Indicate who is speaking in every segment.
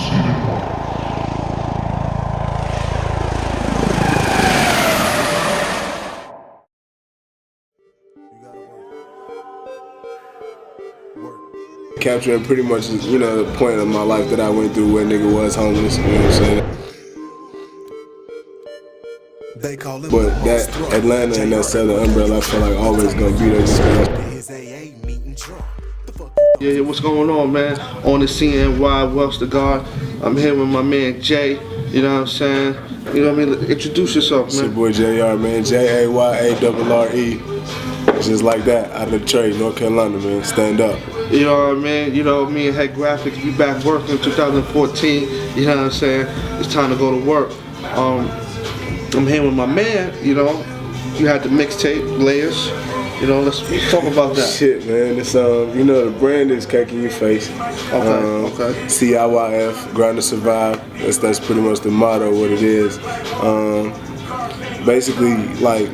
Speaker 1: OnTheSceneNY.
Speaker 2: Capturing pretty much, the point of my life that I went through where nigga was homeless, you know what I'm saying? But that Atlanta and that Southern umbrella, I feel like always gonna be there.
Speaker 3: Yeah, what's going on, man? On the CNY, Welsh the God. I'm here with my man Jay, you know what I'm saying? You know what I mean? Introduce yourself, man.
Speaker 2: It's your boy JR, man. JAYARRE. Just like that, out of Detroit, North Carolina, man. Stand up.
Speaker 3: You know what I mean? You know, me and Head Graphics, we back working in 2014. You know what I'm saying? It's time to go to work. I'm here with my man, you know. You had the mixtape, Layers. You know, let's talk about that.
Speaker 2: Shit, man. It's the brand is Cake in Your Face.
Speaker 3: Okay.
Speaker 2: CIYF, Grind to Survive. That's pretty much the motto, what it is. Basically, like,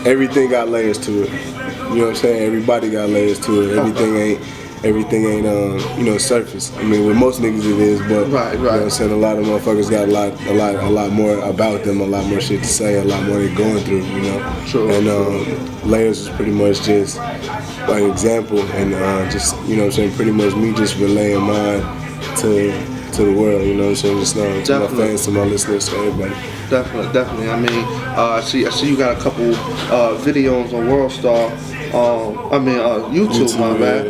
Speaker 2: everything got layers to it. You know what I'm saying? Everybody got layers to it. Everything ain't surface. I mean, with most niggas it is, but
Speaker 3: right.
Speaker 2: You know what I'm saying? A lot of motherfuckers got a lot more about them, a lot more shit to say, a lot more they going through, you know.
Speaker 3: Sure.
Speaker 2: And Layers is pretty much just an example, and just, you know what I'm saying, pretty much me just relaying mine to the world, you know what I'm saying? Just to my fans, to my listeners, to everybody.
Speaker 3: Definitely. I mean, I see you got a couple videos on WorldStar. YouTube, my bad.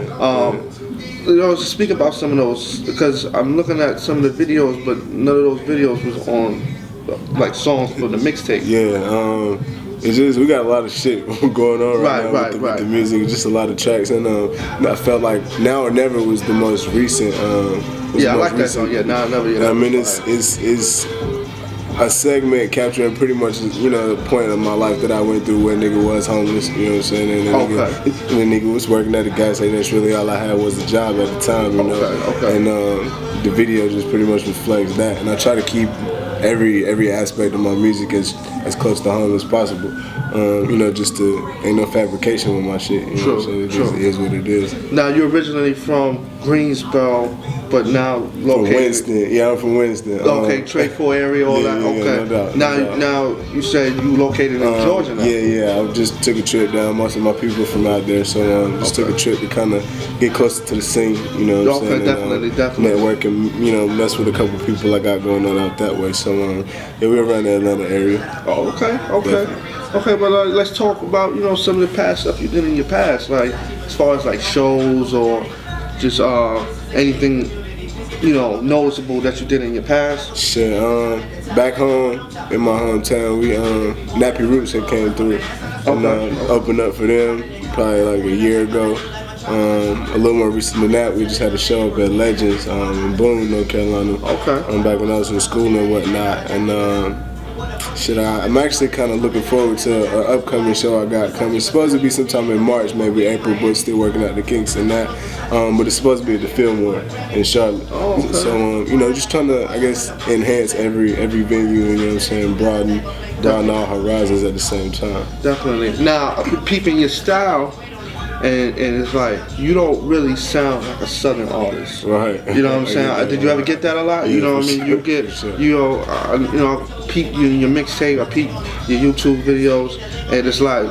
Speaker 3: You know, speak about some of those, because I'm looking at some of the videos, but none of those videos was on like songs for the mixtape.
Speaker 2: Yeah, it's just we got a lot of shit going on right now with the music, just a lot of tracks, and I felt like Now or Never was the most recent.
Speaker 3: I like that song. Yeah, Now or Never. Yeah,
Speaker 2: I mean, it's a segment capturing pretty much, the point of my life that I went through where nigga was homeless, you know what I'm saying? And the nigga was working at a gas station. That's really all I had was a job at the time, you know?
Speaker 3: Okay.
Speaker 2: And the video just pretty much reflects that. And I try to keep every aspect of my music as close to home as possible. Just ain't no fabrication with my shit, you know what I'm saying? It just is what it is.
Speaker 3: Now, you're originally from Greensboro, but now located...
Speaker 2: From Winston. Yeah, I'm from Winston.
Speaker 3: Okay, Trade 4 area, all that? Okay.
Speaker 2: Yeah, no doubt.
Speaker 3: Now, you said you located in Georgia now?
Speaker 2: Yeah, I just took a trip down. Most of my people from out there, so just took a trip to kind of get closer to the scene, you know what I'm saying?
Speaker 3: Definitely.
Speaker 2: Network and, mess with a couple people I got going on out that way. So, we're around the Atlanta area.
Speaker 3: Oh, okay.
Speaker 2: Definitely.
Speaker 3: Okay, but let's talk about, some of the past stuff you did in your past, like as far as like shows or just anything, noticeable that you did in your past.
Speaker 2: Shit, back home in my hometown, we Nappy Roots had came through and opened up for them probably like a year ago. A little more recent than that, we just had a show up at Legends in Boone, North Carolina.
Speaker 3: Okay.
Speaker 2: Back when I was in school and whatnot, and I'm actually kind of looking forward to an upcoming show I got coming. It's supposed to be sometime in March, maybe April, but still working out the kinks and that. But it's supposed to be at the Fillmore in Charlotte.
Speaker 3: Oh, okay.
Speaker 2: So, just trying to, I guess, enhance every venue, you know what I'm saying, broaden all horizons at the same time.
Speaker 3: Definitely. Now, peeping your style, and it's like, you don't really sound like a Southern artist.
Speaker 2: Right.
Speaker 3: You know what I'm saying? Did you ever get that a lot?
Speaker 2: Yeah,
Speaker 3: you know what I mean?
Speaker 2: Sure,
Speaker 3: You get, I peep you in your mixtape, I peep your YouTube videos, and it's like,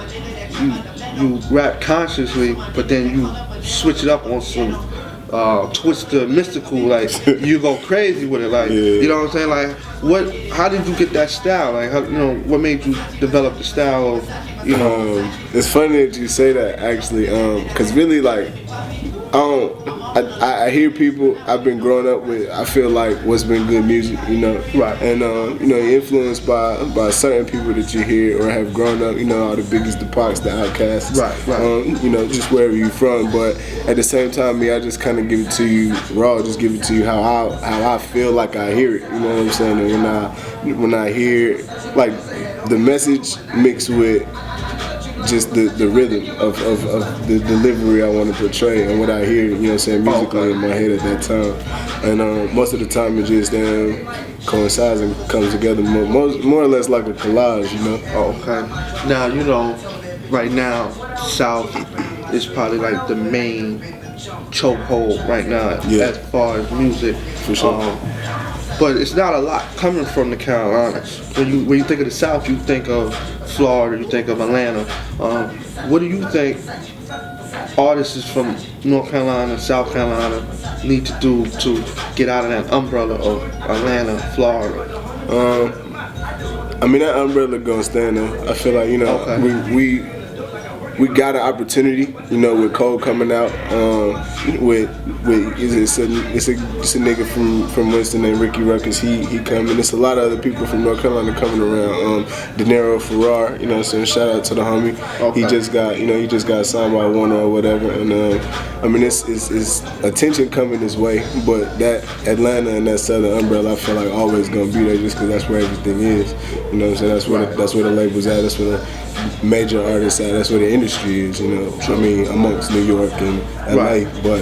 Speaker 3: you rap consciously, but then you switch it up on some twisted mystical, like you go crazy with it, like you know what I'm saying? Like, how did you get that style? Like, what made you develop the style of,
Speaker 2: It's funny that you say that, actually, because really, like, I hear people I've been growing up with, I feel like what's been good music,
Speaker 3: Right.
Speaker 2: And, you're influenced by certain people that you hear or have grown up, all the Biggies, the Pacs, the Outcasts.
Speaker 3: Right.
Speaker 2: Just wherever you're from. But at the same time, I just kind of give it to you raw, just give it to you how I feel like I hear it, you know what I'm saying? And when I hear, like, the message mixed with just the rhythm of the delivery I want to portray and what I hear, musically in my head at that time. And most of the time it just coincides and comes together more or less like a collage,
Speaker 3: Okay. Now, right now, South is probably like the main chokehold right now
Speaker 2: Yeah.
Speaker 3: as far as music.
Speaker 2: For sure.
Speaker 3: But it's not a lot coming from the Carolinas. When you think of the South, you think of Florida, you think of Atlanta. What do you think artists from North Carolina, South Carolina need to do to get out of that umbrella of Atlanta, Florida?
Speaker 2: I mean, that umbrella gonna stand though. I feel like, you know,
Speaker 3: Okay.
Speaker 2: we got an opportunity, you know, with Cole coming out. With it's a nigga from Winston named Ricky Ruckus. He coming. There's a lot of other people from North Carolina coming around. De Niro Ferrar, you know what I'm saying? Shout out to the homie.
Speaker 3: Okay.
Speaker 2: He just got signed by Warner or whatever. And I mean, it's attention coming this way, but that Atlanta and that Southern umbrella, I feel like always gonna be there just because that's where everything is. You know what I'm saying? That's where the label's at. That's where the major artists at. That's where the industry is. You know, I mean, amongst New York and LA, but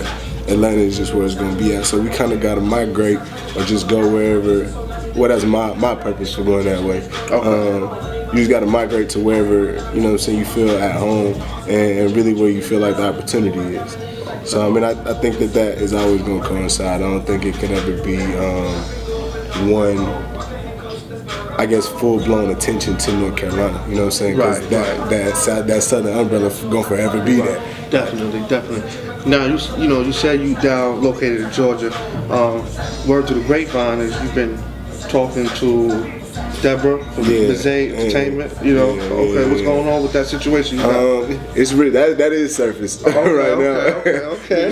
Speaker 2: Atlanta is just where it's gonna be at. So we kind of gotta migrate or just go wherever. Well, that's my purpose for going that way.
Speaker 3: Okay.
Speaker 2: You just gotta migrate to wherever, you know what I'm saying, you feel at home and really where you feel like the opportunity is. So I mean, I think that is always gonna coincide. I don't think it can ever be one, I guess, full-blown attention to North Carolina. You know what I'm saying? Because that Southern umbrella gonna forever be there.
Speaker 3: Definitely. Now you said you down located in Georgia. Word to the grapevine is you've been talking to Deborah from Bizet Entertainment. You know, what's going on with that situation?
Speaker 2: It's really that is surface right now.
Speaker 3: Okay.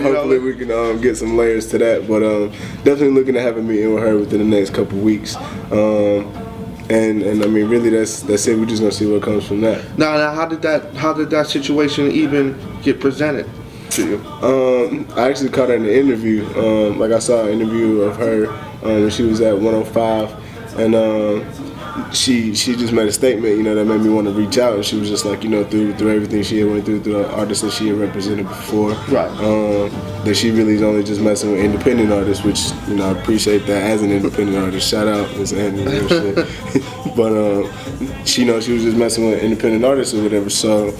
Speaker 2: Hopefully we can get some layers to that, but definitely looking to have a meeting with her within the next couple weeks. And I mean, really, that's it. We're just gonna see what comes from that.
Speaker 3: Now, how did that situation even get presented to you?
Speaker 2: I actually caught her in the interview. Like I saw an interview of her when she was at 105, and she just made a statement, you know, that made me want to reach out. And she was just like, you know, through everything she had went through the artists that she had represented before, that she really is only just messing with independent artists, which, you know, I appreciate that as an independent artist. Shout out Miss Andy and shit. But she was just messing with independent artists or whatever. So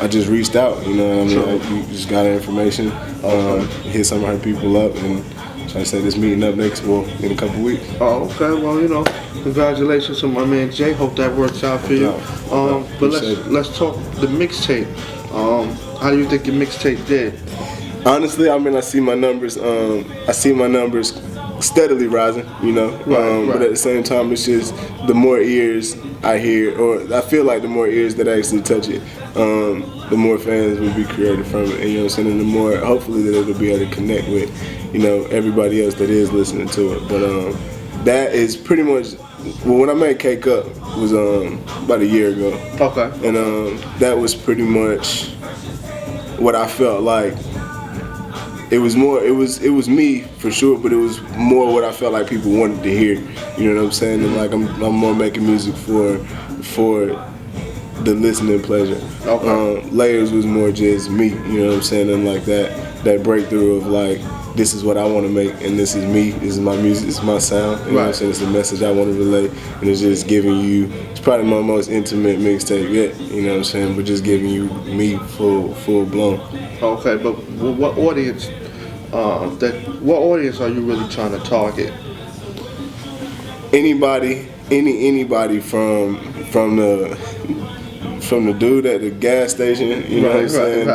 Speaker 2: I just reached out, you know what I mean? I just got her information, hit some of her people up, and I said this meeting up in a couple weeks.
Speaker 3: Oh, okay. Well, you know, congratulations to my man Jay. Hope that works out for you. But let's talk the mixtape. How do you think your mixtape did?
Speaker 2: Honestly, I mean, I see my numbers steadily rising, you know. But at the same time, it's just the more ears I hear, or I feel like the more ears that actually touch it, the more fans will be created from it. And, you know what I'm saying? And the more, hopefully, that it'll be able to connect with, you know, everybody else that is listening to it. But that is pretty much, well, when I made Cake Up was about a year ago.
Speaker 3: Okay.
Speaker 2: And that was pretty much what I felt like. It was me for sure, but it was more what I felt like people wanted to hear. You know what I'm saying? And like I'm more making music for the listening pleasure.
Speaker 3: Okay.
Speaker 2: Layers was more just me. You know what I'm saying? And like that breakthrough of like, this is what I want to make, and this is me. This is my music. This is my sound. You know what I'm saying? It's the message I want to relay, and it's just giving you. It's probably my most intimate mixtape yet. You know what I'm saying? But just giving you me full blown.
Speaker 3: Okay, but what audience? What audience are you really trying to target?
Speaker 2: Anybody from the dude at the gas station, you know what I'm saying,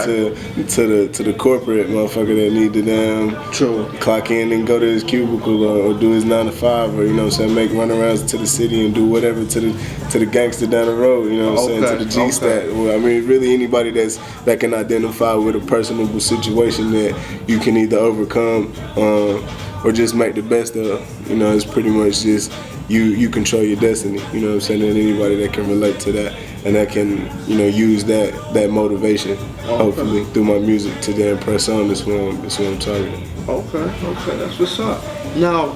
Speaker 2: to the corporate motherfucker that need to clock in and go to his cubicle or do his 9 to 5, or you know what I'm saying, make runarounds to the city and do whatever to the gangster down the road, you know what I'm saying, to the G-Stat. Well, I mean, really anybody that can identify with a personable situation that you can either overcome or just make the best of. You know, it's pretty much just you control your destiny. You know what I'm saying, and anybody that can relate to that and that can, you know, use that motivation, hopefully through my music to then press on. That's what I'm targeting.
Speaker 3: Okay, that's what's up. Now,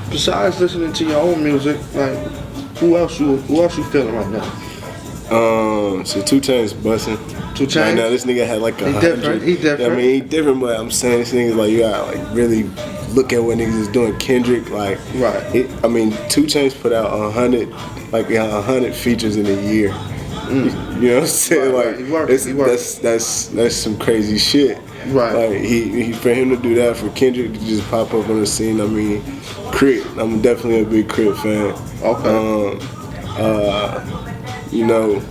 Speaker 3: besides listening to your own music, like who else you feeling right now?
Speaker 2: So 2 Chainz busting.
Speaker 3: 2 Chainz?
Speaker 2: Right now, this nigga had like 100.
Speaker 3: He different.
Speaker 2: I mean, he different, but I'm saying this nigga's like, you gotta like really look at what niggas is doing. Kendrick, like, 2 Chainz put out 100 features in a year. You know what I'm saying? Like,
Speaker 3: he works.
Speaker 2: that's some crazy shit.
Speaker 3: Right.
Speaker 2: Like he for him to do that, for Kendrick to just pop up on the scene. I mean, Crit. I'm definitely a big Crit fan.
Speaker 3: Okay.
Speaker 2: You know,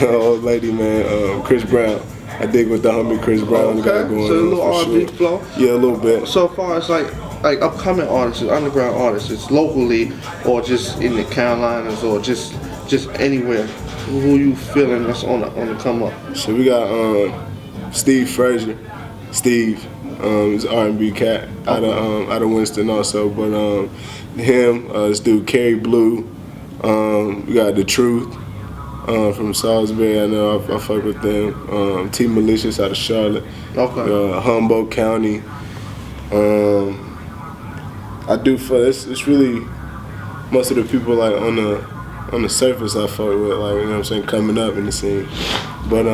Speaker 2: old lady, man, Chris Brown. I dig what the homie Chris Brown got going
Speaker 3: So a
Speaker 2: on.
Speaker 3: little R&B flow.
Speaker 2: Yeah, a little bit.
Speaker 3: So far as like upcoming artists, underground artists, locally or just in the Carolinas or just anywhere, who you feeling that's on the come up?
Speaker 2: So we got Steve Frazier. Steve is an R&B cat out of Winston also, but him, this dude Kerry Blue. We got The Truth from Salisbury. I know I fuck with them. T Malicious out of Charlotte.
Speaker 3: Okay.
Speaker 2: Humboldt County. I do for it's really most of the people like on the surface I fuck with, like, you know what I'm saying, coming up in the scene. But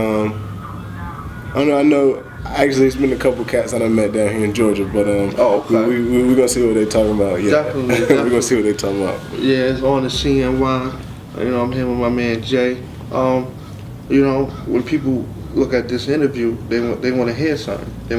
Speaker 2: I know actually it's been a couple cats that I met down here in Georgia, but
Speaker 3: okay.
Speaker 2: we gonna see what they talking about. Yeah.
Speaker 3: Definitely.
Speaker 2: We gonna see what they talking about.
Speaker 3: Yeah, it's on the CNY. You know, I'm here with my man Jay. You know, when people look at this interview, they want to hear something. They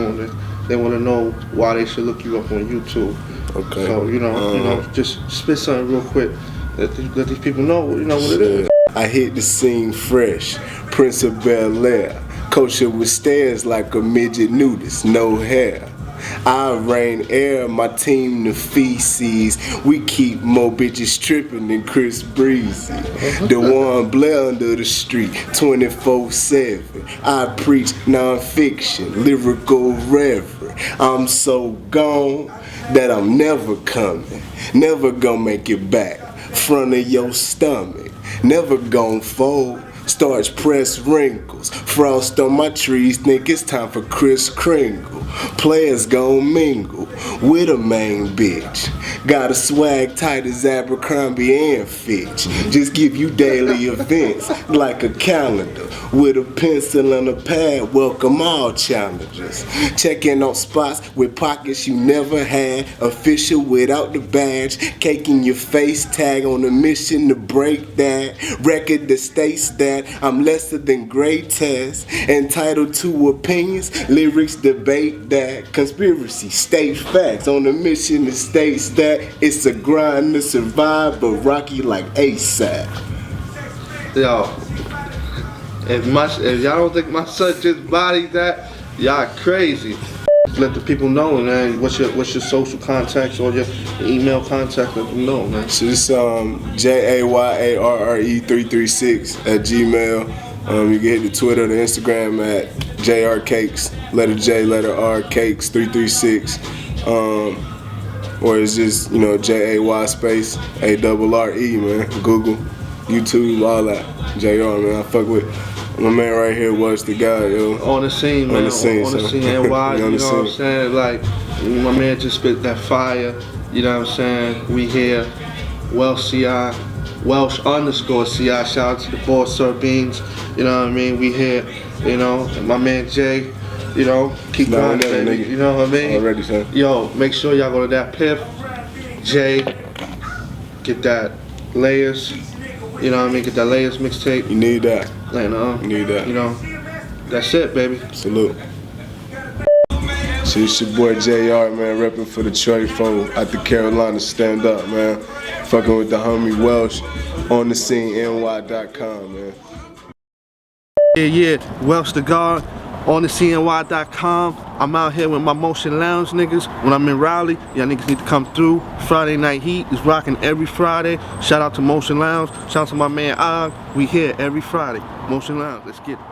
Speaker 3: want to know why they should look you up on YouTube.
Speaker 2: Okay.
Speaker 3: So you know, just spit something real quick. Let these people know, what it is.
Speaker 2: I hit the scene fresh, Prince of Bel-Air, kosher with stairs like a midget nudist, no hair. I rain air, my team the feces. We keep more bitches tripping than Chris Breezy. The one Blair under the street, 24/7. I preach non-fiction, lyrical reverend. I'm so gone that I'm never coming. Never gonna make it back. Front of your stomach. Never gon' fold. Starch press wrinkles. Frost on my trees, think it's time for Kris Kringle. Players gon' mingle with a main bitch. Got a swag tight as Abercrombie and Fitch. Just give you daily events like a calendar. With a pencil and a pad, welcome all challengers. Checking on spots with pockets you never had. Official without the badge. Cake in your face, tag on a mission to break that. Record that states that I'm lesser than great tests. Entitled to opinions, lyrics debate that. Conspiracy, state facts. On a mission that states that it's a grind to survive, but rocky like ASAP.
Speaker 3: Yo, if y'all don't think my son just bodied that, y'all crazy. Let the people know, man. What's your social contacts or your email contact? Let them know, man.
Speaker 2: So this JAYARRE336 at Gmail. You can hit the Twitter, the Instagram at JRCakes, letter J, letter R, Cakes 336. Or it's just, JAY space ARRE, man. Google, YouTube, all that. JR, man. I fuck with my man right here, Welsh the guy, yo.
Speaker 3: On the scene, man. On the scene, NY, you know what I'm saying? Like, my man just spit that fire, you know what I'm saying? We here, Welsh CI, Welsh_CI. Shout out to the boss, Sir Beans, you know what I mean? We here, and my man Jay, keep going, baby. You know what I mean?
Speaker 2: Already, son.
Speaker 3: Yo, make sure y'all go to that Piff, Jay, get that Layers, you know what I mean? Get that Layers mixtape.
Speaker 2: You need that.
Speaker 3: You
Speaker 2: need that.
Speaker 3: That's it, baby.
Speaker 2: Salute. So it's your boy JR, man, repping for Detroit folk out the Carolina. Stand up, man. Fucking with the homie Welsh, OnTheSceneNY.com, man.
Speaker 3: Yeah, Welsh the God, OnTheCNY.com. I'm out here with my Motion Lounge niggas. When I'm in Raleigh, y'all niggas need to come through. Friday Night Heat is rocking every Friday. Shout out to Motion Lounge. Shout out to my man Og. We here every Friday. Motion Lounge, let's get it.